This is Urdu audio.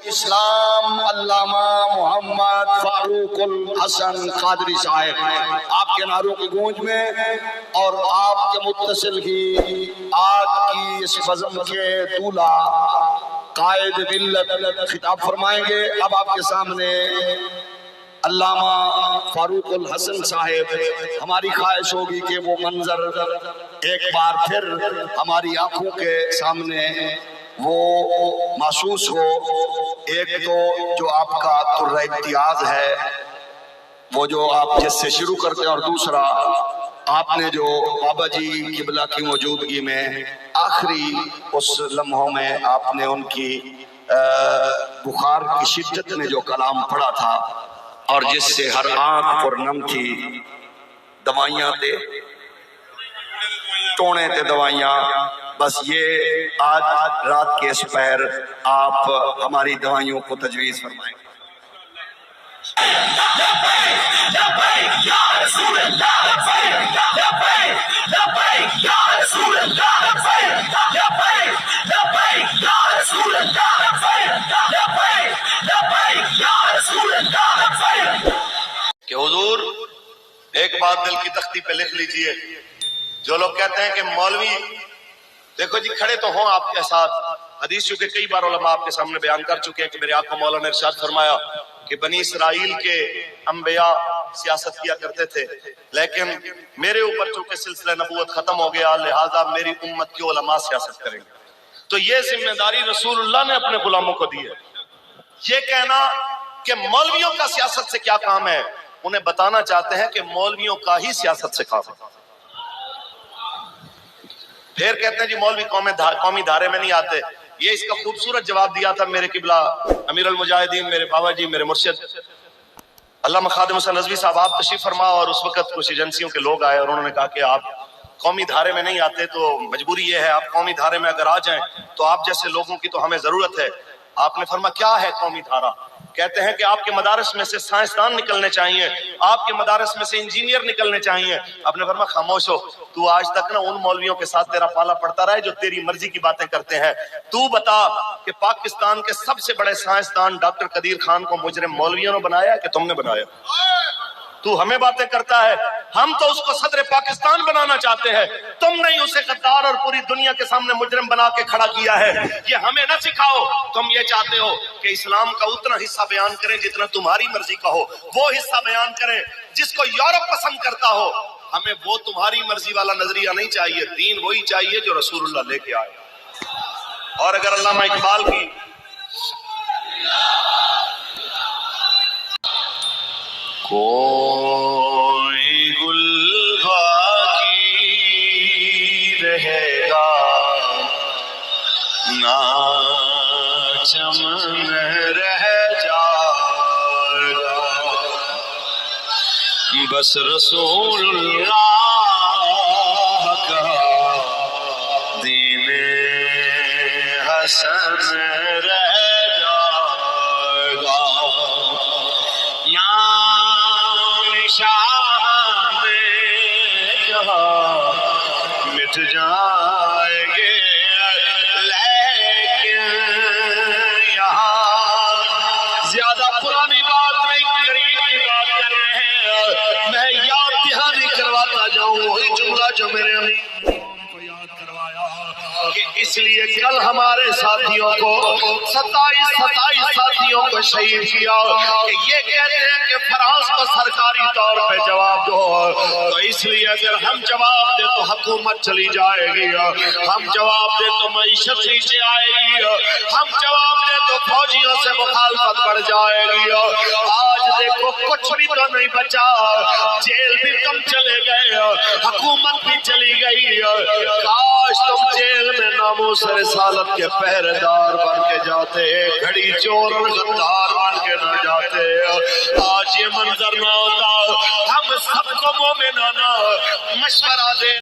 اسلام علامہ محمد فاروق الحسن قادری صاحب آپ کے نعروں کی گونج میں اور آپ کے متصل ہی آج کی اس بزم کے دولہ قائد ملت خطاب فرمائیں گے۔ اب آپ کے سامنے علامہ فاروق الحسن صاحب، ہماری خواہش ہوگی کہ وہ منظر ایک بار پھر ہماری آنکھوں کے سامنے وہ محسوس ہو۔ ایک تو جو آپ کا طرح امتیاز ہے وہ جو آپ جس سے شروع کرتے ہیں، اور دوسرا آپ نے جو بابا جی قبلہ کی موجودگی میں آخری اس لمحوں میں آپ نے ان کی بخار کی شدت میں جو کلام پڑھا تھا اور جس سے ہر آنکھ پر نم تھی، دوائیاں تھے، ٹونے تھے دوائیاں، بس یہ آج رات کے اس پیر آپ ہماری دوائیوں کو تجویز فرمائیں۔ کہ حضور ایک بات دل کی تختی پہ لکھ لیجئے، جو لوگ کہتے ہیں کہ مولوی دیکھو جی کھڑے تو ہوں آپ کے ساتھ، حدیث چونکہ کئی بار علماء آپ کے سامنے بیان کر چکے ہیں کہ میرے آقا مولا نے ارشاد فرمایا کہ بنی اسرائیل کے انبیاء سیاست کیا کرتے تھے، لیکن میرے اوپر چونکہ سلسلہ نبوت ختم ہو گیا، لہٰذا میری امت کے علماء سیاست کریں گے۔ تو یہ ذمہ داری رسول اللہ نے اپنے غلاموں کو دی ہے۔ یہ کہنا کہ مولویوں کا سیاست سے کیا کام ہے، انہیں بتانا چاہتے ہیں کہ مولویوں کا ہی سیاست سے کام ہے۔ پھر کہتے ہیں جی مولوی قومی دھارے میں نہیں آتے۔ یہ اس کا خوبصورت جواب دیا تھا میرے قبلہ امیر المجاہدین، میرے بابا جی، میرے مرشد علامہ خادم حسین رضوی صاحب، آپ تشریف فرما، اور اس وقت کچھ ایجنسیوں کے لوگ آئے اور انہوں نے کہا کہ آپ قومی دھارے میں نہیں آتے تو مجبوری یہ ہے، آپ قومی دھارے میں اگر آ جائیں تو آپ جیسے لوگوں کی تو ہمیں ضرورت ہے۔ آپ نے فرمایا کیا ہے قومی دھارا؟ کہتے ہیں کہ آپ کے مدارس میں سے سائنسدان نکلنے چاہیے، آپ کے مدارس میں سے انجینئر نکلنے چاہیے۔ آپ نے فرمایا خاموش ہو، تو آج تک نا ان مولویوں کے ساتھ تیرا پالا پڑتا رہا ہے جو تیری مرضی کی باتیں کرتے ہیں۔ تو بتا کہ پاکستان کے سب سے بڑے سائنسدان ڈاکٹر قدیر خان کو مجرم مولویوں نے بنایا کہ تم نے بنایا؟ تو ہمیں باتیں کرتا ہے، ہم تو اس کو صدر پاکستان بنانا چاہتے ہیں، تم نے اسے غدار اور پوری دنیا کے سامنے مجرم بنا کے کھڑا کیا ہے۔ یہ ہمیں نہ سکھاؤ، تم یہ چاہتے ہو کہ اسلام کا اتنا حصہ بیان کریں جتنا تمہاری مرضی کا ہو، وہ حصہ بیان کریں جس کو یورپ پسند کرتا ہو۔ ہمیں وہ تمہاری مرضی والا نظریہ نہیں چاہیے، دین وہی چاہیے جو رسول اللہ لے کے آئے۔ اور اگر علامہ اقبال کی کوئی گل باقی رہے گا نہ چمن رہ جائے گا، بس رسول اللہ کا دین حسن رہ جائے گا، شام جہاں مٹ جائیں گے، لیکن یہاں زیادہ پرانی بات نہیں، قریب کی بات کر رہے ہیں۔ میں یاد دہانی کرواتا جاؤں وہی جملہ جو میرے امیر کو یاد کروایا کہ اس لیے کل ہمارے ساتھیوں کو 27 ساتھیوں کو شہید کیا کہ یہ کہتے ہیں کہ فرانس کو سرکاری طور پہ جواب دو، تو اس لیے اگر ہم جواب دے تو حکومت چلی جائے گی، ہم جواب دے تو معیشت نیچے آئے گی، ہم جواب دے تو فوجیوں سے مخالفت بڑھ جائے گی۔ آج دیکھو کچھ بھی تو نہیں بچا، جیل بھی کم چلے گئے، حکومت بھی چلی گئی۔ کاش تم جیل میں ناموس رسالت کے پہرے دار بن کے جاتے، گھڑی چور اور غدار بن کے نہ جاتے، آج یہ منظر نہ ہوتا۔ ہم سب کو مومنانہ مشورہ دے